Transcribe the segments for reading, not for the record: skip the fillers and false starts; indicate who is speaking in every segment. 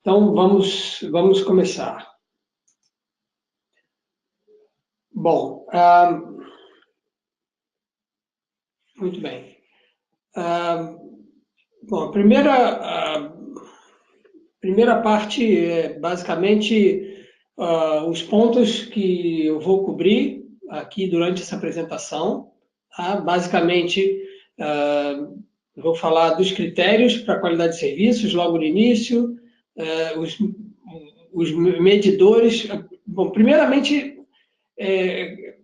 Speaker 1: Então, vamos começar. Bom, muito bem. Bom, a primeira parte é basicamente os pontos que eu vou cobrir aqui durante essa apresentação. Tá? Basicamente, vou falar dos critérios para a qualidade de serviços logo no início, os medidores. Bom, primeiramente, é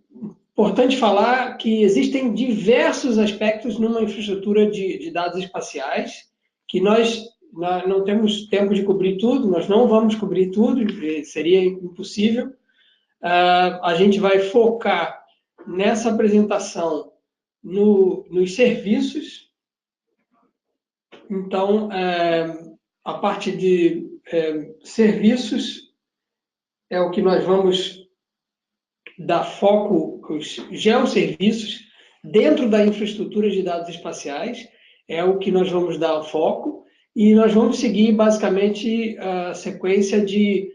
Speaker 1: importante falar que existem diversos aspectos numa infraestrutura de dados espaciais que nós não temos tempo de cobrir tudo, nós não vamos cobrir tudo, seria impossível. A gente vai focar nessa apresentação nos serviços. Então, a parte de serviços é o que nós vamos dar foco, os geosserviços dentro da infraestrutura de dados espaciais, é o que nós vamos dar foco, e nós vamos seguir basicamente a sequência de,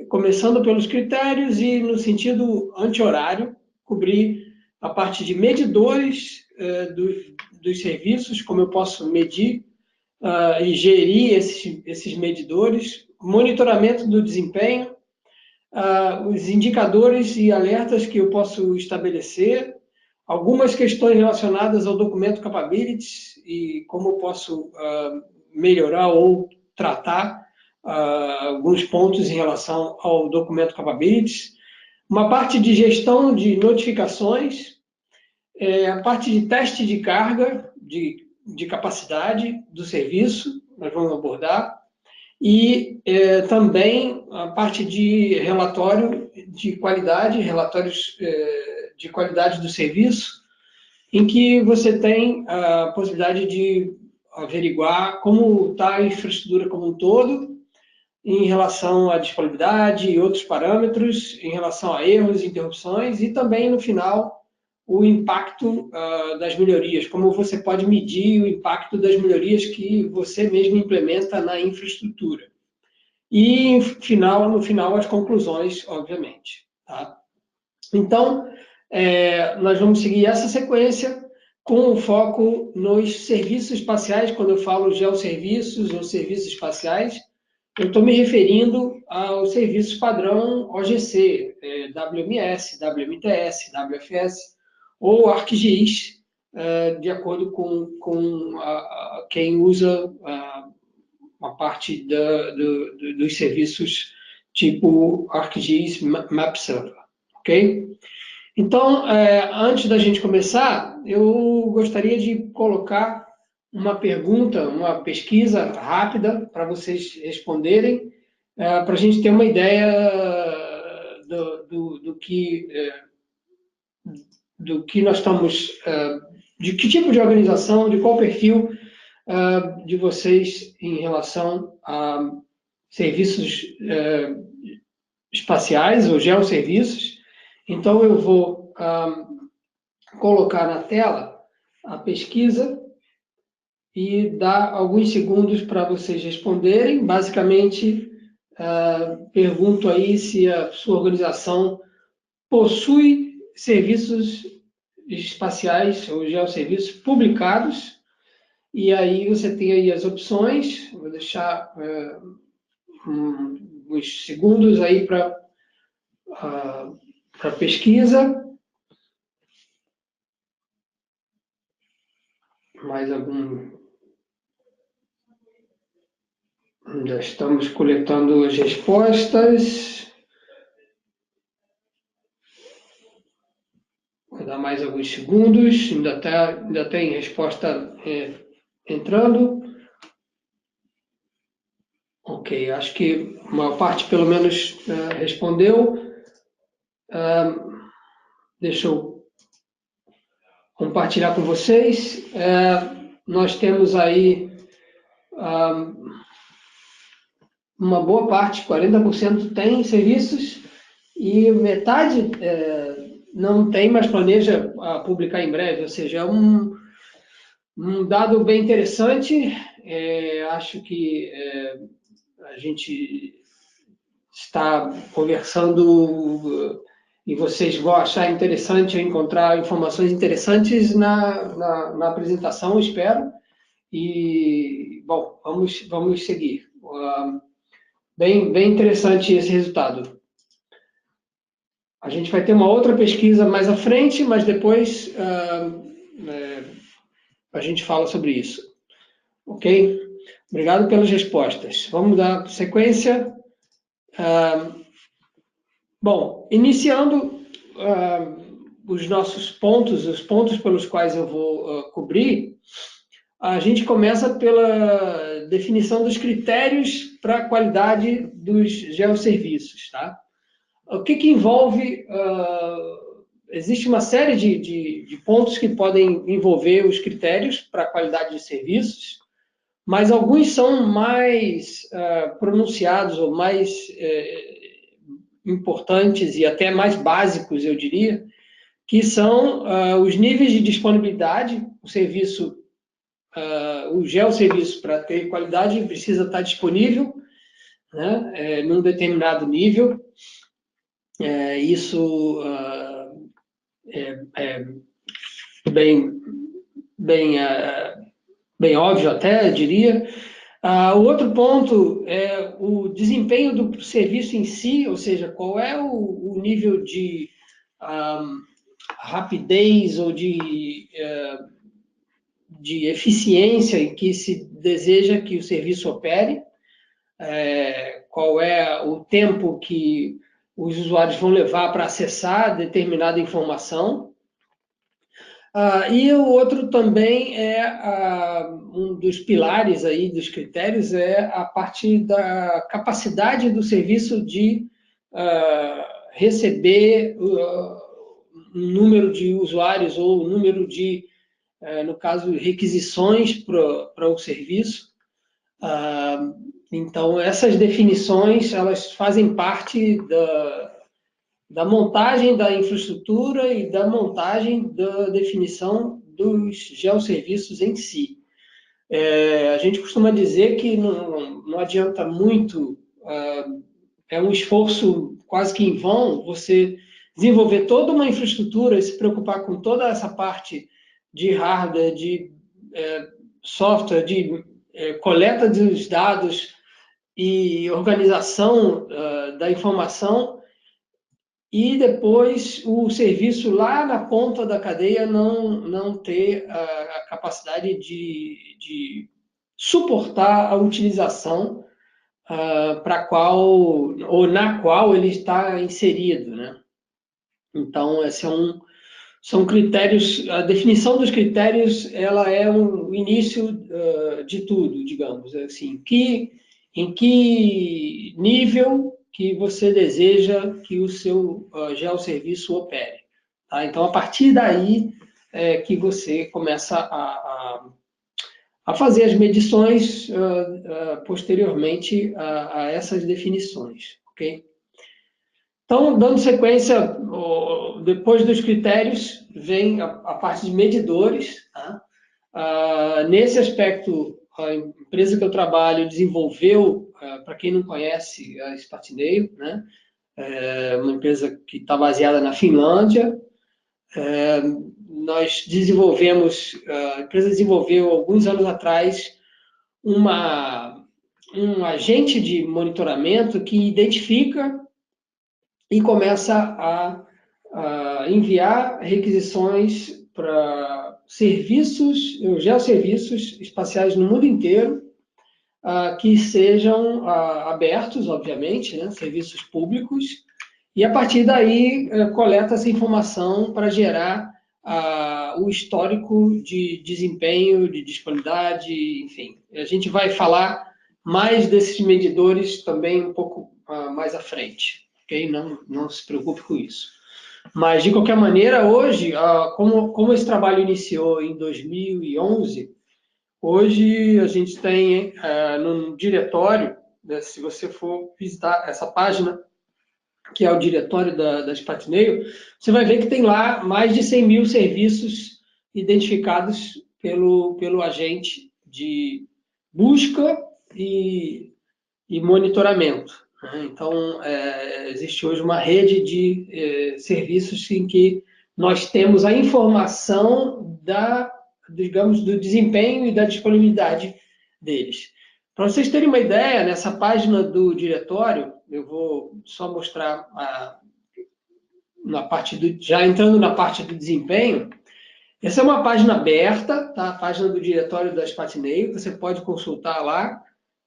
Speaker 1: começando pelos critérios e no sentido anti-horário, cobrir a parte de medidores dos serviços, como eu posso medir e gerir esses medidores, monitoramento do desempenho, os indicadores e alertas que eu posso estabelecer, algumas questões relacionadas ao documento capabilities e como eu posso melhorar ou tratar alguns pontos em relação ao documento capabilities, uma parte de gestão de notificações, a parte de teste de carga, de capacidade do serviço, nós vamos abordar, e também a parte de relatório de qualidade, relatórios de qualidade do serviço, em que você tem a possibilidade de averiguar como está a infraestrutura como um todo, em relação à disponibilidade e outros parâmetros, em relação a erros e interrupções, e também, no final, o impacto das melhorias, como você pode medir o impacto das melhorias que você mesmo implementa na infraestrutura. E, no final, as conclusões, obviamente. Tá? Então, nós vamos seguir essa sequência com o foco nos serviços espaciais. Quando eu falo geosserviços ou serviços espaciais, eu estou me referindo aos serviços padrão OGC, WMS, WMTS, WFS, ou ArcGIS, de acordo com quem usa uma parte dos serviços tipo ArcGIS Map Server, ok? Então, antes da gente começar, eu gostaria de colocar uma pergunta, uma pesquisa rápida para vocês responderem, para a gente ter uma ideia do que nós estamos, de que tipo de organização, de qual perfil de vocês em relação a serviços espaciais ou geosserviços. Então, eu vou colocar na tela a pesquisa e dar alguns segundos para vocês responderem. Basicamente, pergunto aí se a sua organização possui serviços espaciais ou geosserviços publicados. E aí você tem aí as opções. Vou deixar uns segundos aí para pesquisa. Mais algum? Já estamos coletando as respostas. Vou dar mais alguns segundos. Ainda tem resposta entrando. Ok, acho que uma parte pelo menos respondeu. Deixa eu compartilhar com vocês. Nós temos aí uma boa parte, 40% tem serviços e metade não tem, mas planeja publicar em breve. Ou seja, é um dado bem interessante. Acho que a gente está conversando e vocês vão achar interessante encontrar informações interessantes na apresentação, espero. E, bom, vamos seguir. Bem interessante esse resultado. A gente vai ter uma outra pesquisa mais à frente, mas depois a gente fala sobre isso. Ok? Obrigado pelas respostas. Vamos dar sequência. Bom, iniciando os nossos pontos, os pontos pelos quais eu vou cobrir, a gente começa pela definição dos critérios para a qualidade dos geosserviços, tá? O que envolve... existe uma série de pontos que podem envolver os critérios para a qualidade de serviços, mas alguns são mais pronunciados ou mais importantes e até mais básicos, eu diria, que são os níveis de disponibilidade. O serviço, o geosserviço, para ter qualidade, precisa estar disponível, né, num determinado nível. Isso é bem óbvio até, eu diria. O outro ponto é o desempenho do serviço em si, ou seja, qual é o nível de rapidez ou de eficiência em que se deseja que o serviço opere, qual é o tempo que os usuários vão levar para acessar determinada informação. E o outro também um dos pilares aí dos critérios é a parte da capacidade do serviço de receber um número de usuários ou um número de, no caso, requisições para o serviço. Então, essas definições, elas fazem parte da montagem da infraestrutura e da montagem da definição dos geosserviços em si. A gente costuma dizer que não adianta muito, é um esforço quase que em vão você desenvolver toda uma infraestrutura e se preocupar com toda essa parte de hardware, de software, de coleta dos dados e organização da informação, e depois o serviço lá na ponta da cadeia não ter a capacidade de suportar a utilização para qual ou na qual ele está inserido, né? Então, são critérios. A definição dos critérios, ela é o início de tudo, digamos assim. Em que nível que você deseja que o seu geosserviço opere. Tá? Então, a partir daí que você começa a fazer as medições posteriormente a essas definições. Ok? Então, dando sequência, depois dos critérios, vem a parte de medidores. Tá? Nesse aspecto, a empresa que eu trabalho desenvolveu, para quem não conhece, a Spartinail, né? Uma empresa que está baseada na Finlândia. Nós desenvolvemos, a empresa desenvolveu, alguns anos atrás, um agente de monitoramento que identifica e começa a enviar requisições para geosserviços espaciais no mundo inteiro, que sejam abertos, obviamente, né, serviços públicos, e a partir daí coleta essa informação para gerar o histórico de desempenho, de disponibilidade, enfim. A gente vai falar mais desses medidores também um pouco mais à frente, ok? Não se preocupe com isso. Mas, de qualquer maneira, hoje, como esse trabalho iniciou em 2011, hoje a gente tem no diretório, né, se você for visitar essa página, que é o diretório da Spartinail, você vai ver que tem lá mais de 100 mil serviços identificados pelo agente de busca e e monitoramento, né? Então, existe hoje uma rede de serviços em que nós temos a informação digamos, do desempenho e da disponibilidade deles. Para vocês terem uma ideia, nessa página do diretório, eu vou só mostrar já entrando na parte do desempenho. Essa é uma página aberta, tá? A página do diretório da Spatinator, você pode consultar lá,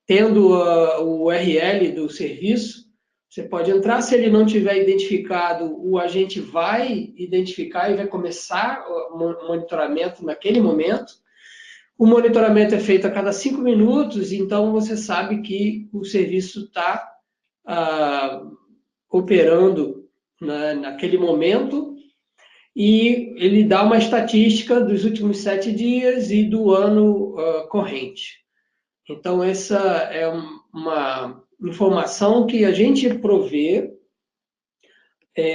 Speaker 1: tendo o URL do serviço. Você pode entrar, se ele não tiver identificado, o agente vai identificar e vai começar o monitoramento naquele momento. O monitoramento é feito a cada 5 minutos, então você sabe que o serviço está operando naquele momento, e ele dá uma estatística dos últimos 7 dias e do ano corrente. Então, essa é uma informação que a gente provê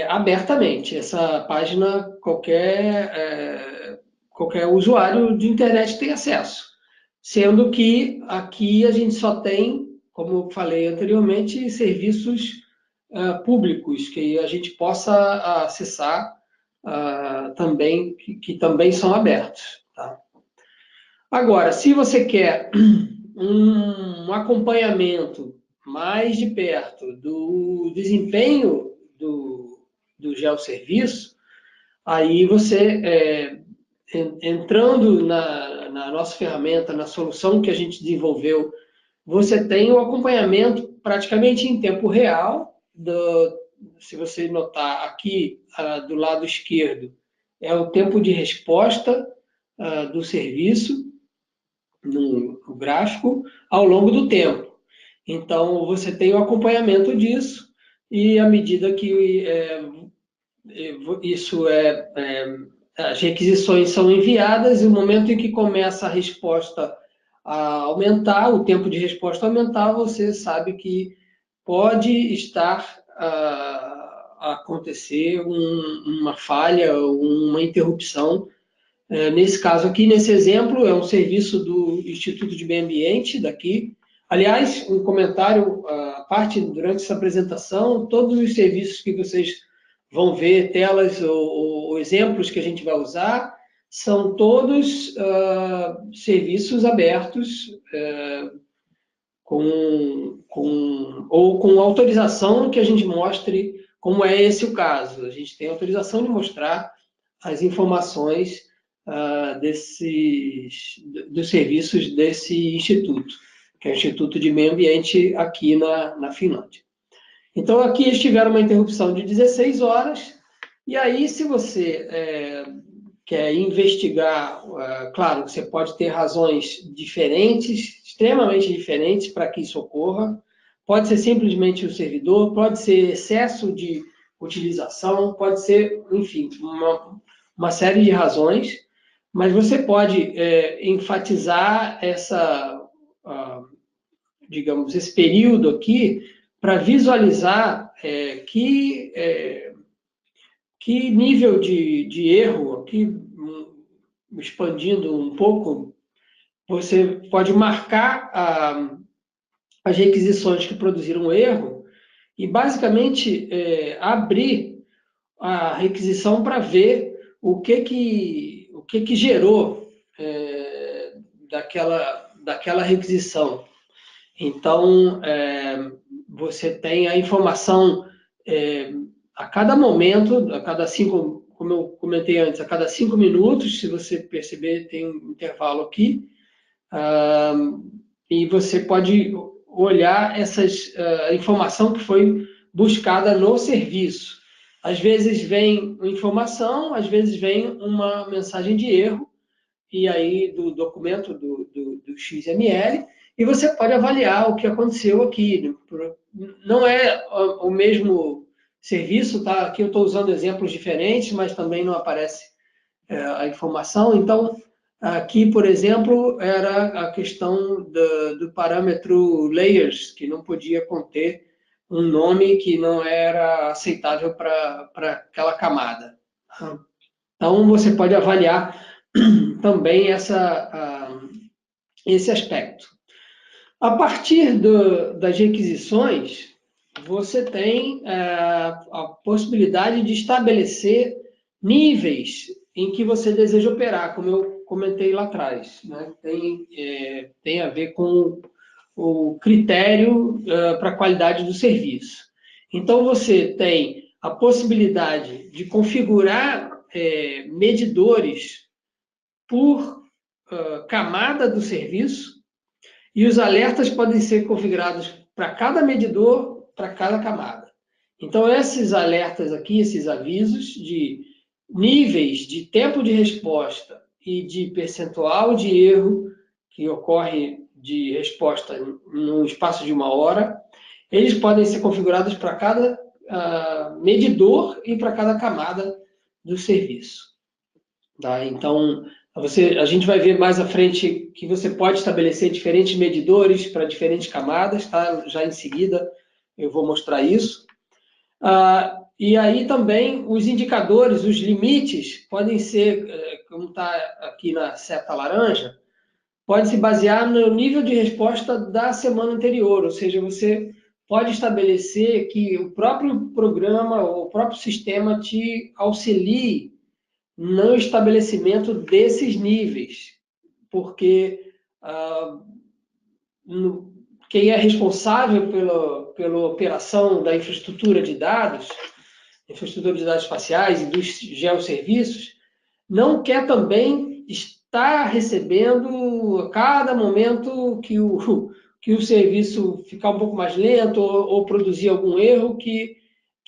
Speaker 1: abertamente. Essa página, qualquer usuário de internet tem acesso. Sendo que aqui a gente só tem, como eu falei anteriormente, serviços públicos que a gente possa acessar também, que também são abertos. Tá? Agora, se você quer um acompanhamento mais de perto do desempenho do geosserviço, aí você, entrando na nossa ferramenta, na solução que a gente desenvolveu, você tem o acompanhamento praticamente em tempo real. Se você notar aqui do lado esquerdo, é o tempo de resposta do serviço no gráfico ao longo do tempo. Então, você tem o acompanhamento disso, e à medida que as requisições são enviadas, e o momento em que começa a resposta a aumentar, o tempo de resposta aumentar, você sabe que pode estar a acontecer uma falha, uma interrupção. Nesse caso aqui, nesse exemplo, é um serviço do Instituto de Meio Ambiente daqui. Aliás, um comentário à parte, durante essa apresentação, todos os serviços que vocês vão ver, telas ou exemplos que a gente vai usar, são todos serviços abertos, ou com autorização que a gente mostre, como é esse o caso. A gente tem autorização de mostrar as informações dos serviços desse instituto, que é o Instituto de Meio Ambiente aqui na Finlândia. Então, aqui eles tiveram uma interrupção de 16 horas, e aí, se você quer investigar, claro, você pode ter razões diferentes, extremamente diferentes para que isso ocorra. Pode ser simplesmente o servidor, pode ser excesso de utilização, pode ser, enfim, uma série de razões, mas você pode enfatizar digamos, esse período aqui para visualizar que nível de erro, aqui expandindo um pouco, você pode marcar as requisições que produziram erro e, basicamente, abrir a requisição para ver o que gerou daquela requisição. Então, você tem a informação a cada momento, como eu comentei antes, a cada 5 minutos, se você perceber, tem um intervalo aqui, e você pode olhar essa informação que foi buscada no serviço. Às vezes vem informação, às vezes vem uma mensagem de erro, e aí do documento do XML, e você pode avaliar o que aconteceu aqui. Não é o mesmo serviço, tá? Aqui eu estou usando exemplos diferentes, mas também não aparece a informação. Então, aqui, por exemplo, era a questão do parâmetro layers, que não podia conter um nome que não era aceitável para aquela camada. Então, você pode avaliar também esse aspecto. A partir das requisições, você tem a possibilidade de estabelecer níveis em que você deseja operar, como eu comentei lá atrás, né? Tem a ver com o critério para a qualidade do serviço. Então, você tem a possibilidade de configurar medidores por camada do serviço, e os alertas podem ser configurados para cada medidor, para cada camada. Então, esses alertas aqui, esses avisos de níveis de tempo de resposta e de percentual de erro que ocorre de resposta no espaço de 1 hora, eles podem ser configurados para cada medidor e para cada camada do serviço. Tá? Então, a gente vai ver mais à frente que você pode estabelecer diferentes medidores para diferentes camadas, tá? Já em seguida eu vou mostrar isso. E aí também os indicadores, os limites, podem ser, como está aqui na seta laranja, pode se basear no nível de resposta da semana anterior, ou seja, você pode estabelecer que o próprio programa ou o próprio sistema te auxilie no estabelecimento desses níveis, porque quem é responsável pela operação da infraestrutura de dados espaciais e dos geosserviços, não quer também estar recebendo a cada momento que o serviço ficar um pouco mais lento ou produzir algum erro que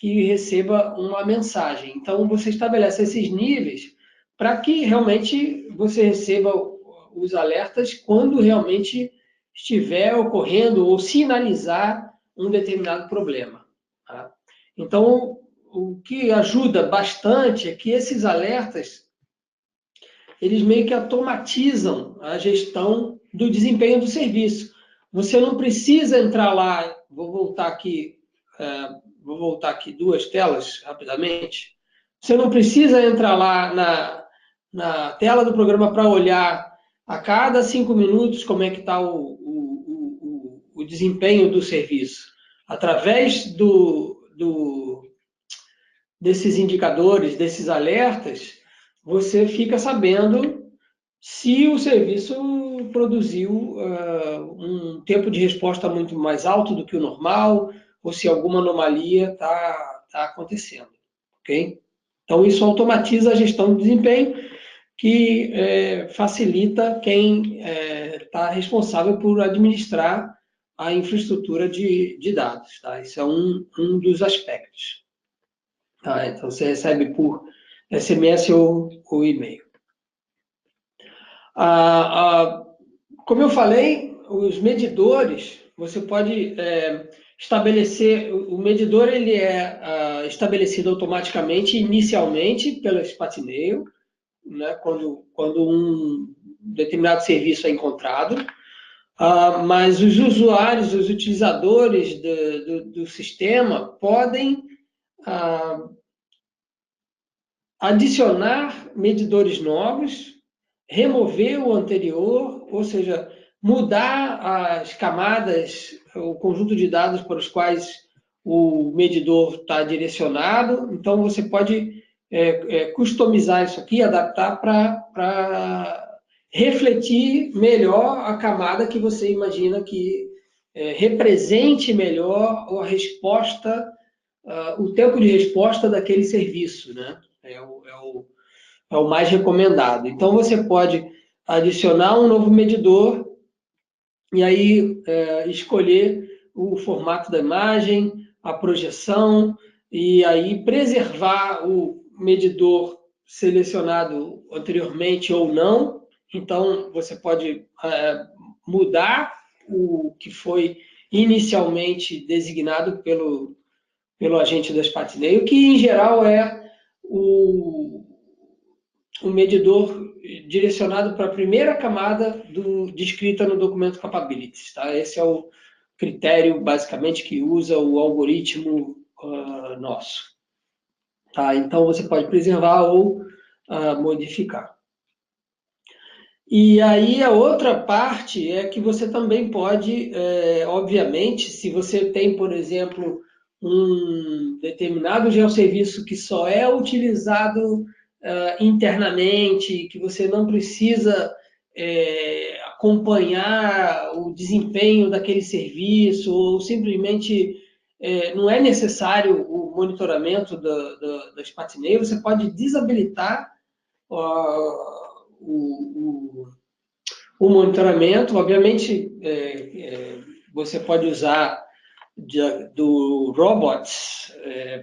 Speaker 1: receba uma mensagem. Então, você estabelece esses níveis para que realmente você receba os alertas quando realmente estiver ocorrendo ou sinalizar um determinado problema. Tá? Então, o que ajuda bastante é que esses alertas, eles meio que automatizam a gestão do desempenho do serviço. Você não precisa entrar lá, vou voltar aqui 2 telas rapidamente. Você não precisa entrar lá na tela do programa para olhar a cada 5 minutos como é que está o desempenho do serviço. Através desses indicadores, desses alertas, você fica sabendo se o serviço produziu um tempo de resposta muito mais alto do que o normal, ou se alguma anomalia está acontecendo. Okay? Então, isso automatiza a gestão do desempenho, que facilita quem está responsável por administrar a infraestrutura de dados. Tá? Isso é um dos aspectos. Tá? Então, você recebe por SMS ou e-mail. Como eu falei, os medidores, você pode estabelecer, o medidor ele é estabelecido automaticamente, inicialmente, pela Spatinail, né, quando um determinado serviço é encontrado, mas os usuários, os utilizadores do sistema podem adicionar medidores novos, remover o anterior, ou seja, mudar as camadas, o conjunto de dados para os quais o medidor está direcionado. Então, você pode customizar isso aqui, adaptar para refletir melhor a camada que você imagina que represente melhor a resposta, o tempo de resposta daquele serviço, né? É o mais recomendado. Então, você pode adicionar um novo medidor e aí escolher o formato da imagem, a projeção, e aí preservar o medidor selecionado anteriormente ou não. Então, você pode mudar o que foi inicialmente designado pelo agente da Spatinail, que em geral é o medidor direcionado para a primeira camada descrita no documento Capabilities. Tá? Esse é o critério, basicamente, que usa o algoritmo nosso. Tá? Então, você pode preservar ou modificar. E aí a outra parte é que você também pode, obviamente, se você tem, por exemplo, um determinado geosserviço que só é utilizado internamente, que você não precisa acompanhar o desempenho daquele serviço, ou simplesmente não é necessário o monitoramento das patineiras, você pode desabilitar o, o monitoramento. Obviamente, você pode usar do robots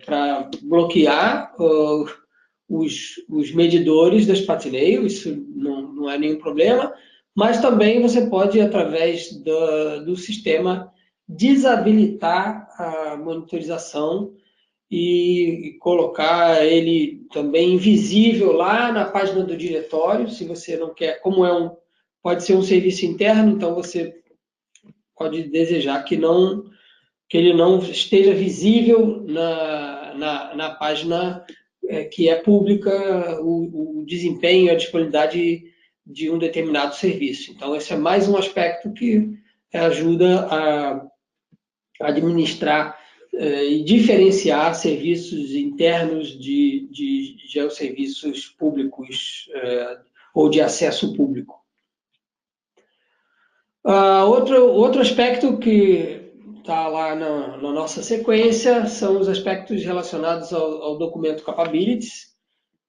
Speaker 1: para bloquear os medidores das patineiros, isso não é nenhum problema, mas também você pode, através do sistema, desabilitar a monitorização e colocar ele também invisível lá na página do diretório, se você não quer, como pode ser um serviço interno, então você pode desejar que ele não esteja visível na página que é pública o desempenho, a disponibilidade de um determinado serviço. Então, esse é mais um aspecto que ajuda a administrar e diferenciar serviços internos de geosserviços públicos ou de acesso público. Outro aspecto que está lá na nossa sequência são os aspectos relacionados ao documento Capabilities,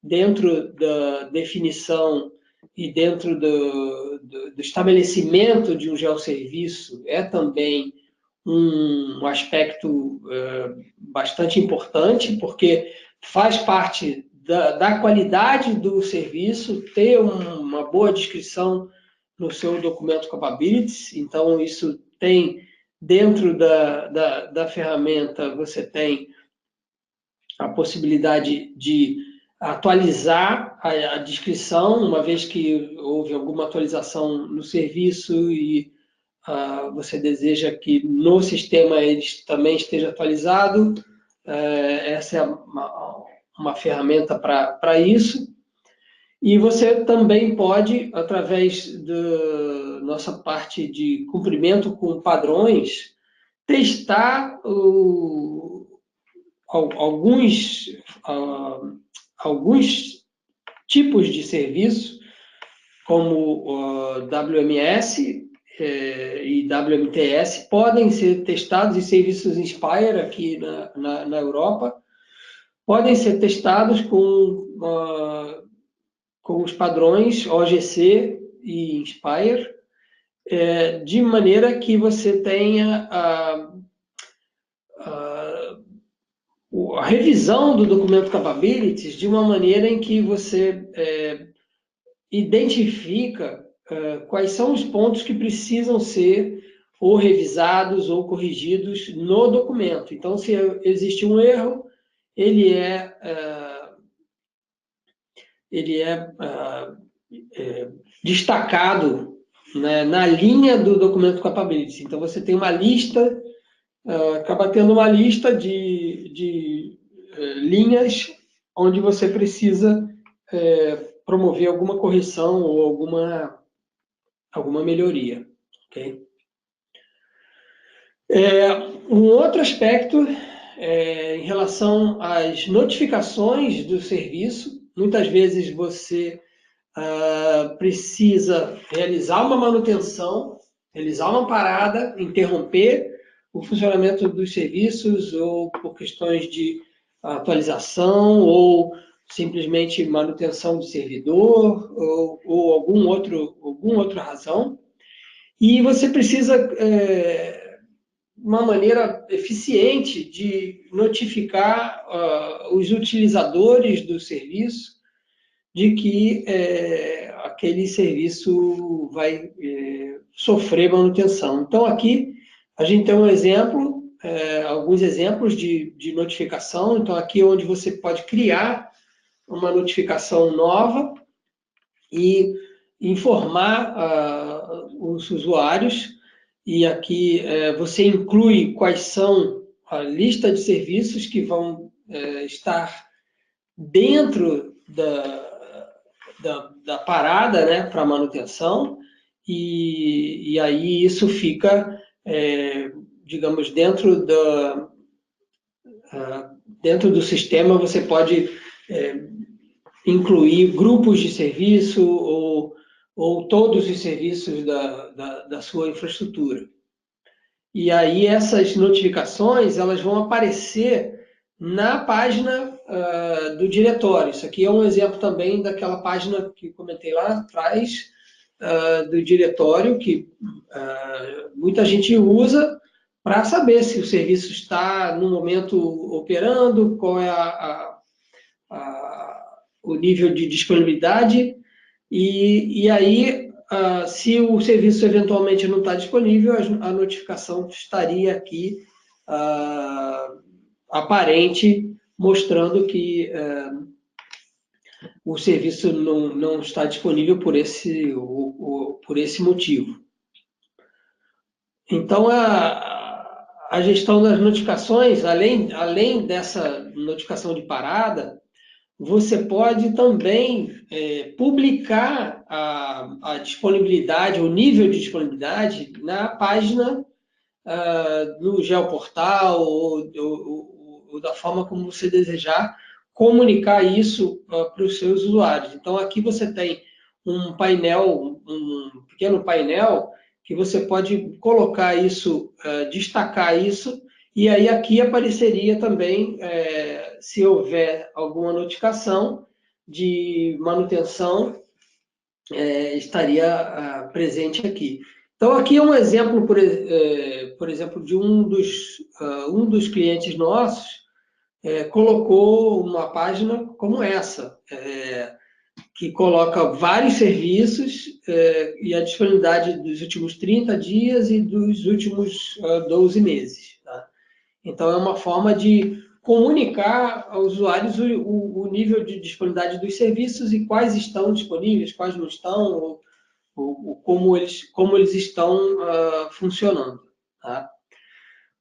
Speaker 1: dentro da definição e dentro do estabelecimento de um geosserviço é também um aspecto bastante importante, porque faz parte da qualidade do serviço ter uma boa descrição no seu documento Capabilities. Então, isso tem, dentro da ferramenta, você tem a possibilidade de atualizar a descrição, uma vez que houve alguma atualização no serviço e você deseja que no sistema ele também esteja atualizado. Essa é uma ferramenta para isso. E você também pode, através da nossa parte de cumprimento com padrões, testar alguns tipos de serviço, como WMS e WMTS, podem ser testados, e serviços Inspire aqui na Europa, podem ser testados com os padrões OGC e Inspire, de maneira que você tenha a revisão do documento Capabilities de uma maneira em que você identifica quais são os pontos que precisam ser ou revisados ou corrigidos no documento. Então, se existe um erro, ele é destacado, né, na linha do documento Capabilities. Então, você tem uma lista, acaba tendo uma lista de linhas onde você precisa promover alguma correção ou alguma melhoria. Okay? Um outro aspecto em relação às notificações do serviço. Muitas vezes você precisa realizar uma manutenção, realizar uma parada, interromper o funcionamento dos serviços, ou por questões de atualização, ou simplesmente manutenção de servidor, ou alguma outra razão. E você precisa uma maneira eficiente de notificar os utilizadores do serviço de que aquele serviço vai sofrer manutenção. Então, aqui a gente tem um exemplo, alguns exemplos de notificação. Então, aqui é onde você pode criar uma notificação nova e informar os usuários. E aqui você inclui quais são a lista de serviços que vão estar dentro da parada, né, para manutenção, e aí isso fica, digamos, dentro do sistema você pode incluir grupos de serviço ou todos os serviços da sua infraestrutura. E aí essas notificações elas vão aparecer na página do diretório. Isso aqui é um exemplo também daquela página que comentei lá atrás, do diretório, que muita gente usa para saber se o serviço está no momento operando, qual é o nível de disponibilidade, e aí, se o serviço eventualmente não está disponível, a notificação estaria aqui aparente, mostrando que o serviço não está disponível por esse motivo. Então, a gestão das notificações, além dessa notificação de parada, você pode também publicar a disponibilidade, o nível de disponibilidade na página do Geoportal ou da forma como você desejar comunicar isso para os seus usuários. Então, aqui você tem um painel, um pequeno painel, que você pode colocar isso, destacar isso, e aí aqui apareceria também, se houver alguma notificação de manutenção, estaria presente aqui. Então, aqui é um exemplo, por exemplo, de um dos clientes nossos, colocou uma página como essa, que coloca vários serviços e a disponibilidade dos últimos 30 dias e dos últimos 12 meses. Tá? Então, é uma forma de comunicar aos usuários o nível de disponibilidade dos serviços e quais estão disponíveis, quais não estão, ou como eles estão funcionando. Tá?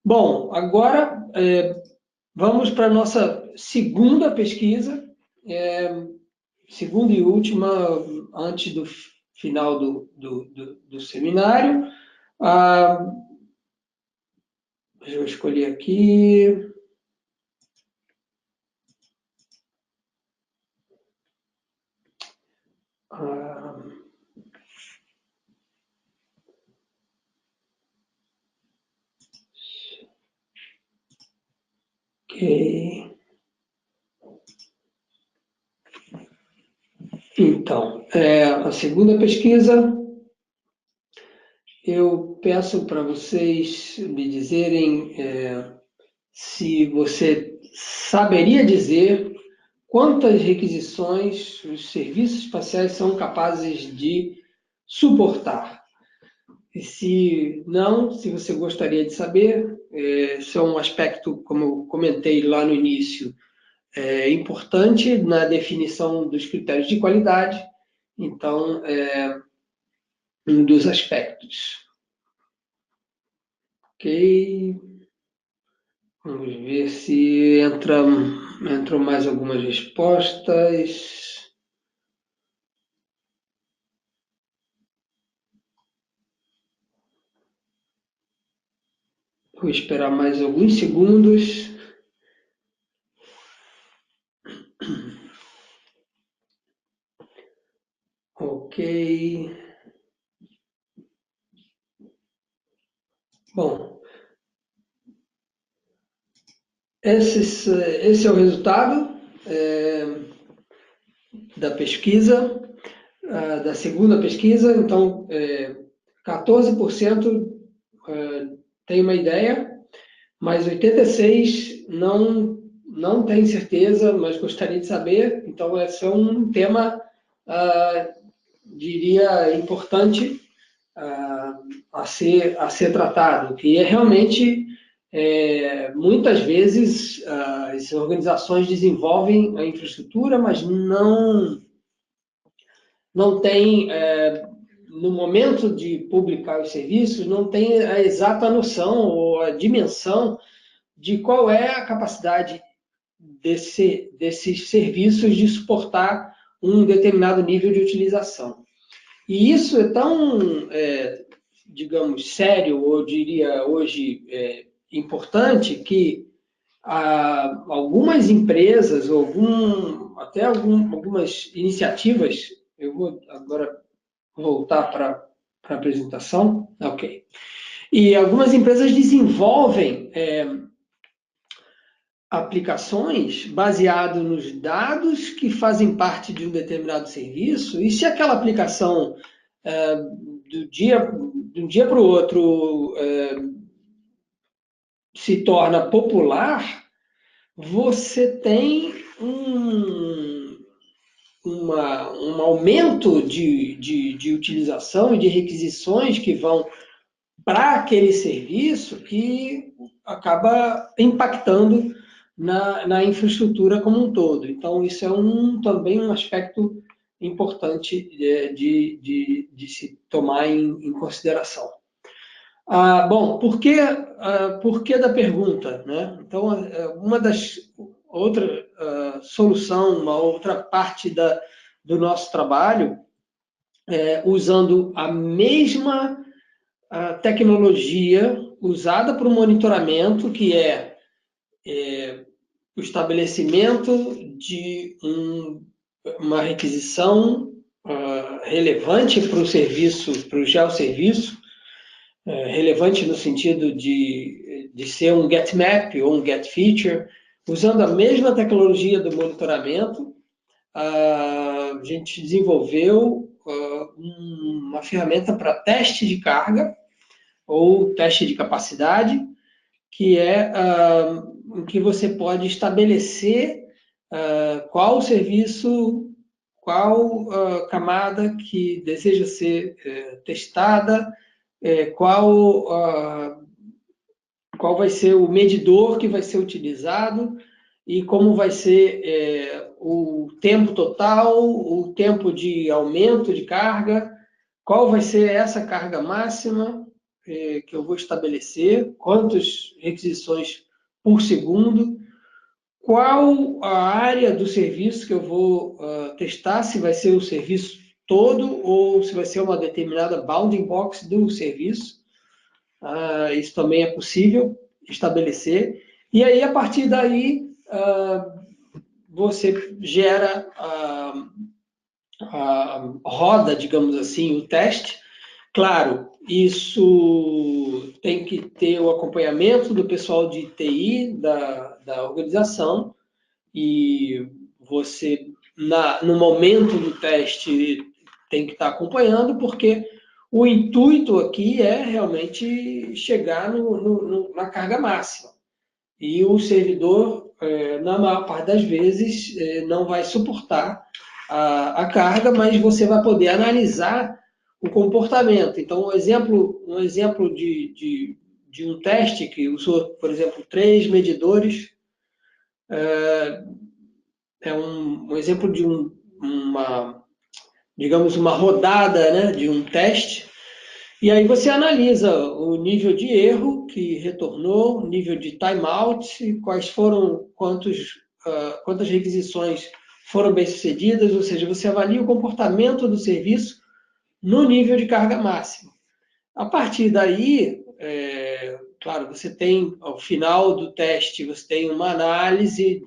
Speaker 1: Bom, agora vamos para a nossa segunda pesquisa, segunda e última, antes do final do seminário. Deixa eu escolher aqui. Ok. Então, a segunda pesquisa, eu peço para vocês me dizerem se você saberia dizer quantas requisições os serviços espaciais são capazes de suportar. E se não, se você gostaria de saber, isso é um aspecto, como eu comentei lá no início, importante na definição dos critérios de qualidade. Então, um dos aspectos. Ok. Vamos ver se entram mais algumas respostas. Vou esperar mais alguns segundos. Ok. Bom, esse é o resultado da pesquisa, da segunda pesquisa. Então, 14% tem uma ideia, mas 86% não tem certeza, mas gostaria de saber. Então, esse é um tema, diria, importante a ser tratado, que é realmente, muitas vezes, as organizações desenvolvem a infraestrutura, mas não tem, no momento de publicar os serviços, não tem a exata noção ou a dimensão de qual é a capacidade desses serviços de suportar um determinado nível de utilização. E isso é tão, digamos, sério, ou eu diria hoje importante, que algumas empresas, até algumas iniciativas, eu vou agora voltar para a apresentação, ok. E algumas empresas desenvolvem aplicações baseadas nos dados que fazem parte de um determinado serviço, e se aquela aplicação de um dia para o outro se torna popular, você tem um aumento de utilização e de requisições que vão para aquele serviço que acaba impactando na infraestrutura como um todo. Então, isso é também um aspecto importante de se tomar em consideração. Bom, por que da pergunta, né? Então, uma das outra solução, uma outra parte do nosso trabalho usando a mesma tecnologia usada para o monitoramento, que é o estabelecimento de uma requisição relevante para o serviço, para o geosserviço, relevante no sentido de ser um get map ou um get feature, usando a mesma tecnologia do monitoramento. A gente desenvolveu uma ferramenta para teste de carga ou teste de capacidade, que é em que você pode estabelecer qual serviço, qual camada que deseja ser testada, qual vai ser o medidor que vai ser utilizado e como vai ser o tempo total, o tempo de aumento de carga, qual vai ser essa carga máxima que eu vou estabelecer, quantas requisições por segundo, qual a área do serviço que eu vou testar, se vai ser o serviço todo ou se vai ser uma determinada bounding box do serviço. Isso também é possível estabelecer. E aí, a partir daí, você gera a roda, digamos assim, o teste. Claro, isso tem que ter o acompanhamento do pessoal de TI da organização, e você, no momento do teste, tem que estar acompanhando, porque o intuito aqui é realmente chegar na carga máxima. E o servidor, na maior parte das vezes, não vai suportar a carga, mas você vai poder analisar o comportamento. Então, um exemplo de um teste que usou, por exemplo, 3 medidores, é um exemplo de digamos, uma rodada, né, de um teste. E aí você analisa o nível de erro que retornou, o nível de timeout, quantas requisições foram bem-sucedidas, ou seja, você avalia o comportamento do serviço no nível de carga máxima. A partir daí, claro, você tem, ao final do teste, você tem uma análise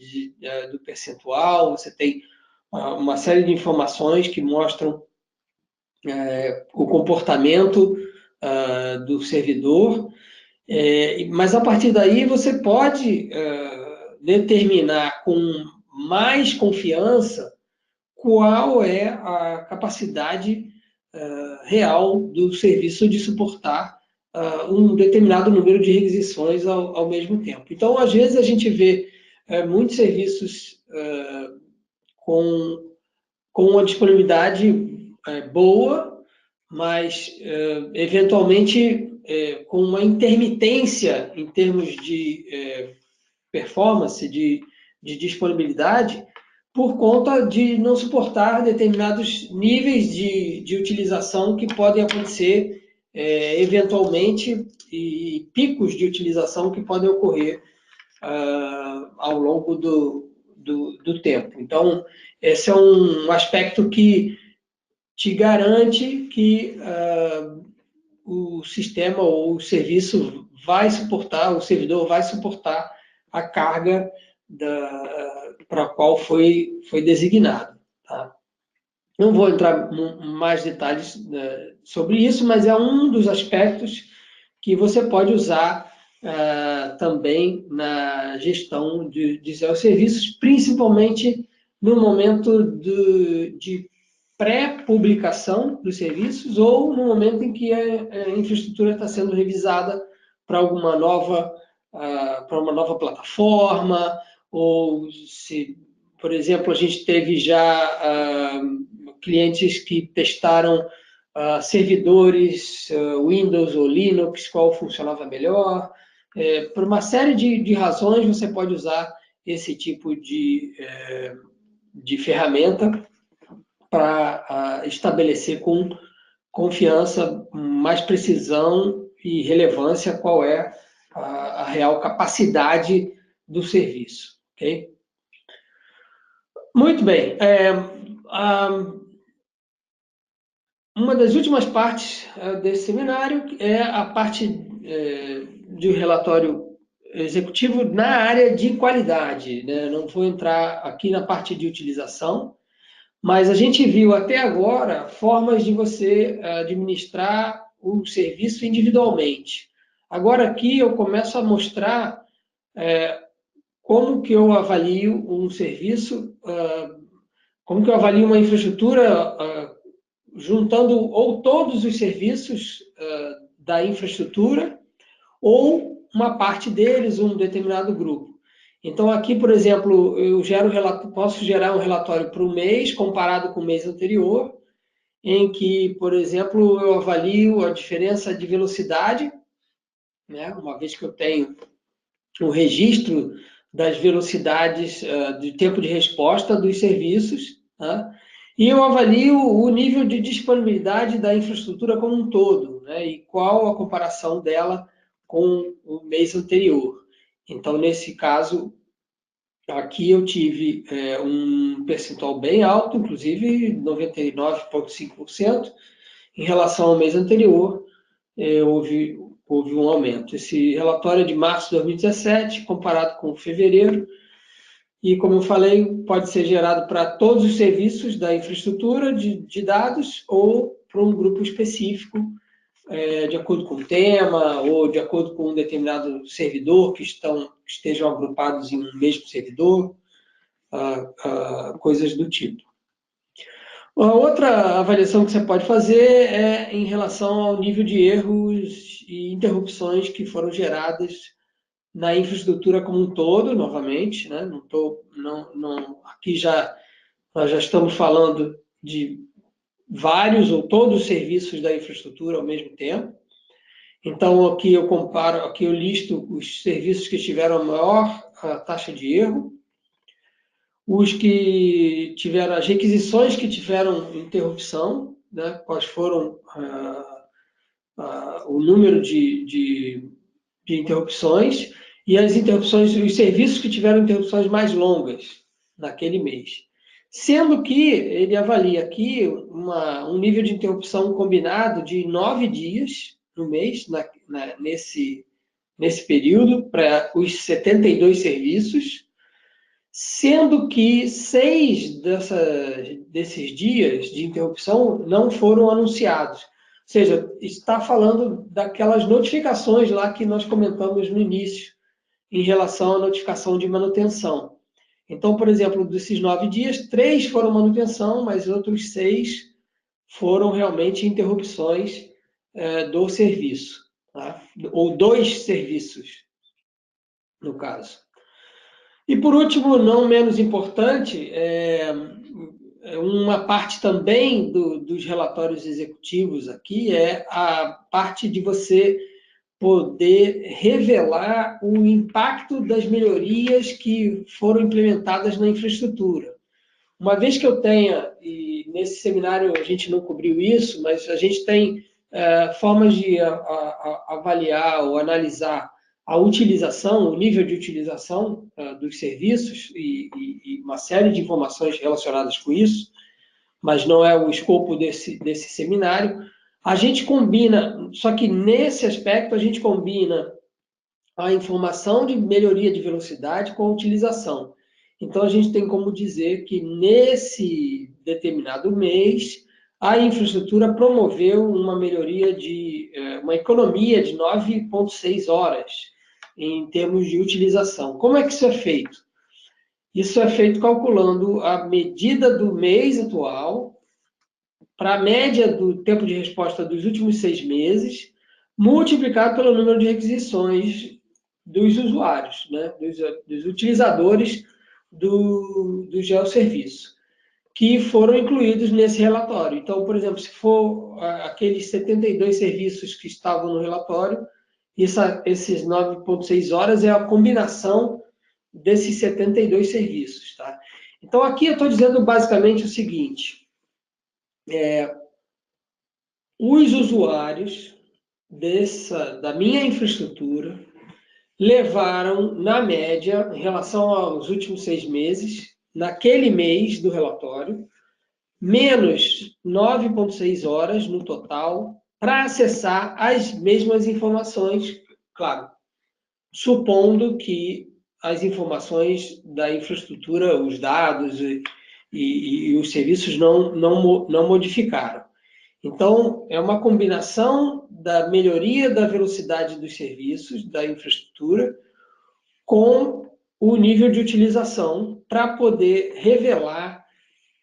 Speaker 1: do percentual, você tem uma série de informações que mostram o comportamento do servidor, mas a partir daí você pode determinar com mais confiança qual é a capacidade real do serviço de suportar um determinado número de requisições ao mesmo tempo. Então, às vezes, a gente vê muitos serviços com uma disponibilidade boa, mas, eventualmente, com uma intermitência em termos de performance, de disponibilidade, por conta de não suportar determinados níveis de utilização que podem acontecer eventualmente, e picos de utilização que podem ocorrer ao longo do tempo. Então, esse é um aspecto que te garante que o sistema ou o serviço vai suportar, o servidor vai suportar a carga para a qual foi designado. Tá? Não vou entrar em mais detalhes sobre isso, mas é um dos aspectos que você pode usar também na gestão de serviços, principalmente no momento de pré-publicação dos serviços ou no momento em que a infraestrutura está sendo revisada para uma nova plataforma, ou se, por exemplo, a gente teve já clientes que testaram servidores Windows ou Linux, qual funcionava melhor. Por uma série de razões, você pode usar esse tipo de ferramenta para estabelecer com confiança, mais precisão e relevância qual é a real capacidade do serviço. Okay? Muito bem. Uma das últimas partes desse seminário é a parte de relatório executivo na área de qualidade. Né? Não vou entrar aqui na parte de utilização, mas a gente viu até agora formas de você administrar o serviço individualmente. Agora aqui eu começo a mostrar como que eu avalio um serviço, como que eu avalio uma infraestrutura juntando ou todos os serviços da infraestrutura ou uma parte deles, um determinado grupo. Então, aqui, por exemplo, eu posso gerar um relatório para o mês, comparado com o mês anterior, em que, por exemplo, eu avalio a diferença de velocidade, né, uma vez que eu tenho o registro das velocidades de tempo de resposta dos serviços, tá? E eu avalio o nível de disponibilidade da infraestrutura como um todo, né, e qual a comparação dela com o mês anterior. Então, nesse caso, aqui eu tive um percentual bem alto, inclusive 99,5%, em relação ao mês anterior, houve um aumento. Esse relatório é de março de 2017, comparado com fevereiro, e como eu falei, pode ser gerado para todos os serviços da infraestrutura de dados ou para um grupo específico, de acordo com o tema ou de acordo com um determinado servidor que estejam agrupados em um mesmo servidor, coisas do tipo. A outra avaliação que você pode fazer é em relação ao nível de erros e interrupções que foram geradas na infraestrutura como um todo, novamente, né? Aqui nós já estamos falando de vários ou todos os serviços da infraestrutura ao mesmo tempo. Então, aqui eu comparo, aqui eu listo os serviços que tiveram a maior taxa de erro, os que tiveram, as requisições que tiveram interrupção, né? Quais foram o número de interrupções, e as interrupções, os serviços que tiveram interrupções mais longas naquele mês. Sendo que ele avalia aqui um nível de interrupção combinado de 9 dias no mês, nesse período, para os 72 serviços, sendo que 6 desses dias de interrupção não foram anunciados. Ou seja, está falando daquelas notificações lá que nós comentamos no início, em relação à notificação de manutenção. Então, por exemplo, desses 9 dias, 3 foram manutenção, mas outros 6 foram realmente interrupções do serviço, tá? Ou 2 serviços, no caso. E por último, não menos importante, uma parte também dos relatórios executivos aqui é a parte de você poder revelar o impacto das melhorias que foram implementadas na infraestrutura. Uma vez que eu tenha, e nesse seminário a gente não cobriu isso, mas a gente tem formas de avaliar ou analisar a utilização, o nível de utilização dos serviços e uma série de informações relacionadas com isso, mas não é o escopo desse seminário. A gente combina, só que nesse aspecto a gente combina a informação de melhoria de velocidade com a utilização. Então, a gente tem como dizer que nesse determinado mês, a infraestrutura promoveu uma melhoria uma economia de 9,6 horas em termos de utilização. Como é que isso é feito? Isso é feito calculando a medida do mês atual para a média do tempo de resposta dos últimos 6 meses, multiplicado pelo número de requisições dos usuários, né? dos utilizadores do geosserviço, que foram incluídos nesse relatório. Então, por exemplo, se for aqueles 72 serviços que estavam no relatório, esses 9,6 horas é a combinação desses 72 serviços. Tá? Então, aqui eu estou dizendo basicamente o seguinte: os usuários da minha infraestrutura levaram, na média, em relação aos últimos 6 meses, naquele mês do relatório, menos 9,6 horas no total para acessar as mesmas informações, claro, supondo que as informações da infraestrutura, os dados e os serviços não modificaram. Então, é uma combinação da melhoria da velocidade dos serviços, da infraestrutura, com o nível de utilização para poder revelar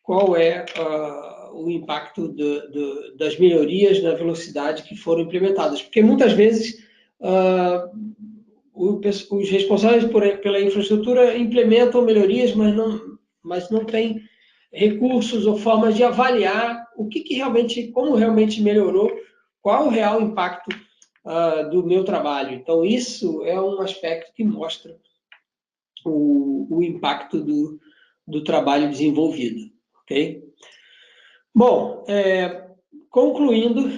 Speaker 1: qual é o impacto das melhorias na velocidade que foram implementadas. Porque muitas vezes os responsáveis pela infraestrutura implementam melhorias, mas não têm recursos ou formas de avaliar como realmente melhorou, qual o real impacto do meu trabalho. Então, isso é um aspecto que mostra o impacto do trabalho desenvolvido. Ok? Bom, concluindo,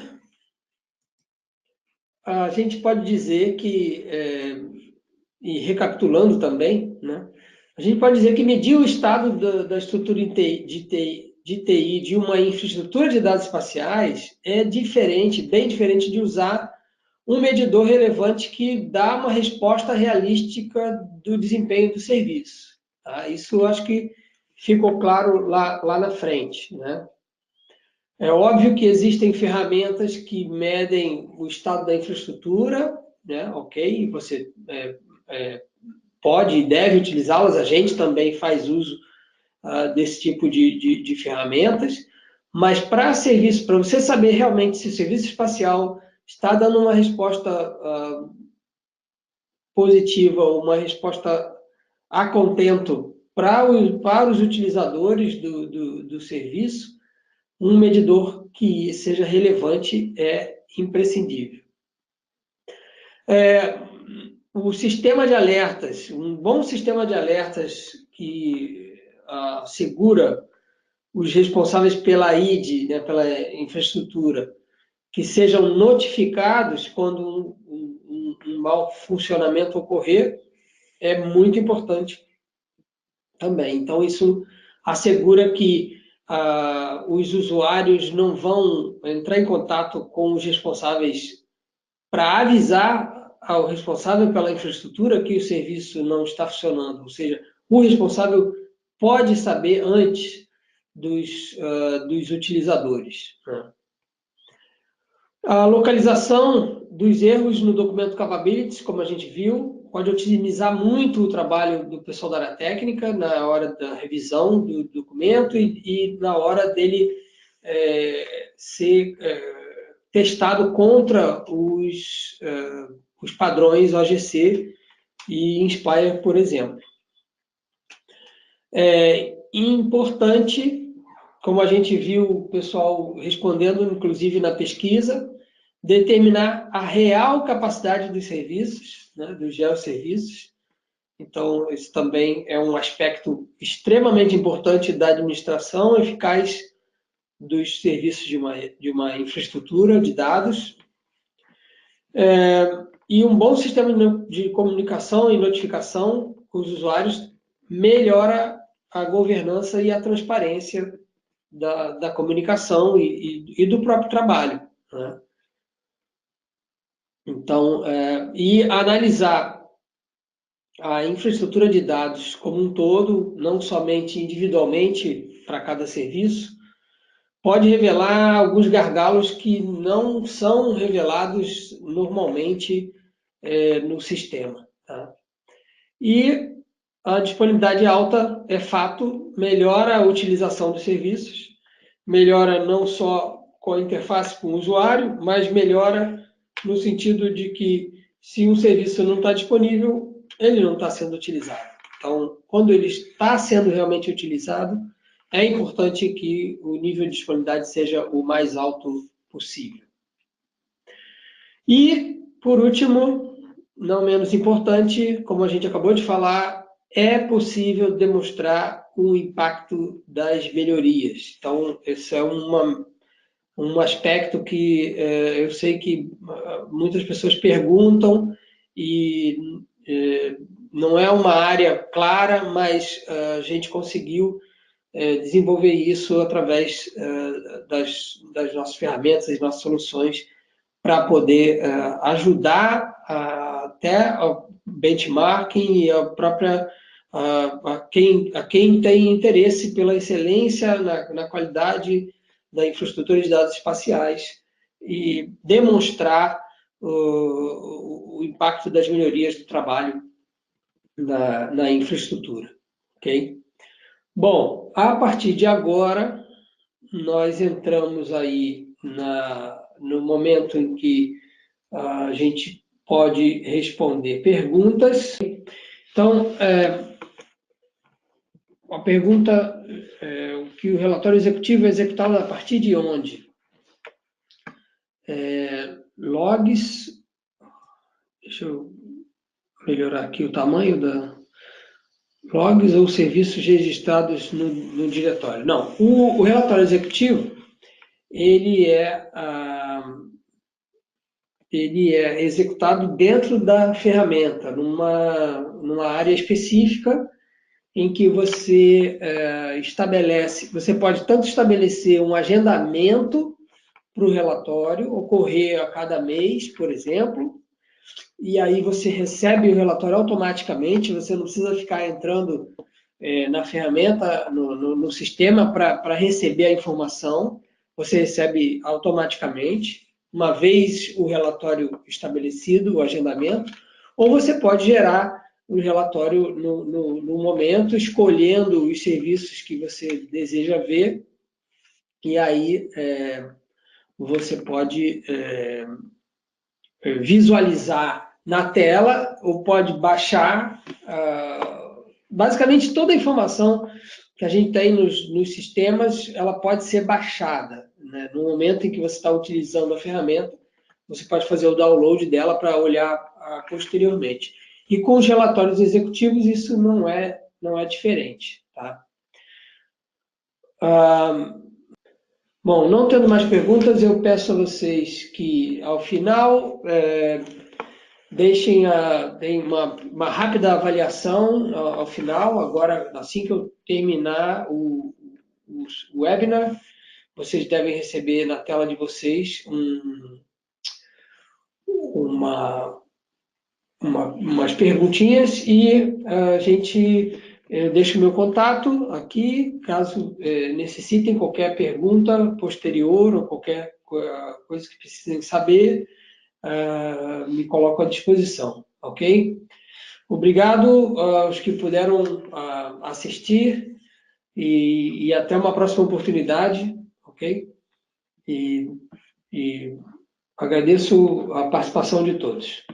Speaker 1: a gente pode dizer que, e recapitulando também, né, a gente pode dizer que medir o estado da estrutura de TI de uma infraestrutura de dados espaciais é bem diferente de usar um medidor relevante que dá uma resposta realística do desempenho do serviço. Tá? Isso eu acho que ficou claro lá na frente, né? É óbvio que existem ferramentas que medem o estado da infraestrutura, né? Ok, você pode e deve utilizá-las, a gente também faz uso desse tipo de ferramentas, mas para você saber realmente se o serviço espacial está dando uma resposta positiva, uma resposta a contento para os utilizadores do serviço, um medidor que seja relevante é imprescindível. O sistema de alertas, um bom sistema de alertas que assegura os responsáveis pela ID, né, pela infraestrutura, que sejam notificados quando um mau funcionamento ocorrer, é muito importante também. Então, isso assegura que os usuários não vão entrar em contato com os responsáveis para avisar ao responsável pela infraestrutura que o serviço não está funcionando. Ou seja, o responsável pode saber antes dos utilizadores. Né? A localização dos erros no documento Capabilities, como a gente viu, pode otimizar muito o trabalho do pessoal da área técnica na hora da revisão do documento e na hora dele ser testado contra os padrões OGC e Inspire, por exemplo. É importante, como a gente viu o pessoal respondendo, inclusive na pesquisa, determinar a real capacidade dos serviços, né, dos geosserviços. Então, esse também é um aspecto extremamente importante da administração eficaz dos serviços de uma infraestrutura de dados. E um bom sistema de comunicação e notificação com os usuários melhora a governança e a transparência da comunicação e do próprio trabalho, né? Então, e analisar a infraestrutura de dados como um todo, não somente individualmente para cada serviço, pode revelar alguns gargalos que não são revelados normalmente no sistema, tá? E a disponibilidade alta é fato, melhora a utilização dos serviços, melhora não só com a interface com o usuário, mas melhora no sentido de que se um serviço não está disponível, ele não está sendo utilizado. Então, quando ele está sendo realmente utilizado, é importante que o nível de disponibilidade seja o mais alto possível. E, por último, não menos importante, como a gente acabou de falar, é possível demonstrar o impacto das melhorias. Então, esse é um aspecto que eu sei que muitas pessoas perguntam e não é uma área clara, mas a gente conseguiu desenvolver isso através das nossas ferramentas, das nossas soluções, para poder ajudar até o benchmarking e a própria a quem tem interesse pela excelência na qualidade da infraestrutura de dados espaciais e demonstrar o impacto das melhorias do trabalho na infraestrutura, ok? Bom, a partir de agora, nós entramos aí no momento em que a gente pode responder perguntas. Então, a pergunta o que o relatório executivo é executado a partir de onde? Logs, deixa eu melhorar aqui o tamanho da logs ou serviços registrados no diretório. Não, o relatório executivo, ele é executado dentro da ferramenta, numa área específica em que você estabelece, você pode tanto estabelecer um agendamento para o relatório, ocorrer a cada mês, por exemplo, e aí você recebe o relatório automaticamente, você não precisa ficar entrando na ferramenta, no sistema para receber a informação, você recebe automaticamente, uma vez o relatório estabelecido, o agendamento, ou você pode gerar o relatório no momento, escolhendo os serviços que você deseja ver, e aí você pode visualizar na tela ou pode baixar basicamente toda a informação que a gente tem nos sistemas, ela pode ser baixada, né? No momento em que você está utilizando a ferramenta, você pode fazer o download dela para olhar posteriormente. E com os relatórios executivos isso não é diferente, tá? Bom, não tendo mais perguntas, eu peço a vocês que, ao final, deem uma rápida avaliação ao final. Agora, assim que eu terminar o webinar, vocês devem receber na tela de vocês umas perguntinhas e a gente deixa o meu contato aqui, caso necessitem qualquer pergunta posterior ou qualquer coisa que precisem saber, me coloco à disposição, ok? Obrigado aos que puderam assistir e até uma próxima oportunidade, ok? E agradeço a participação de todos.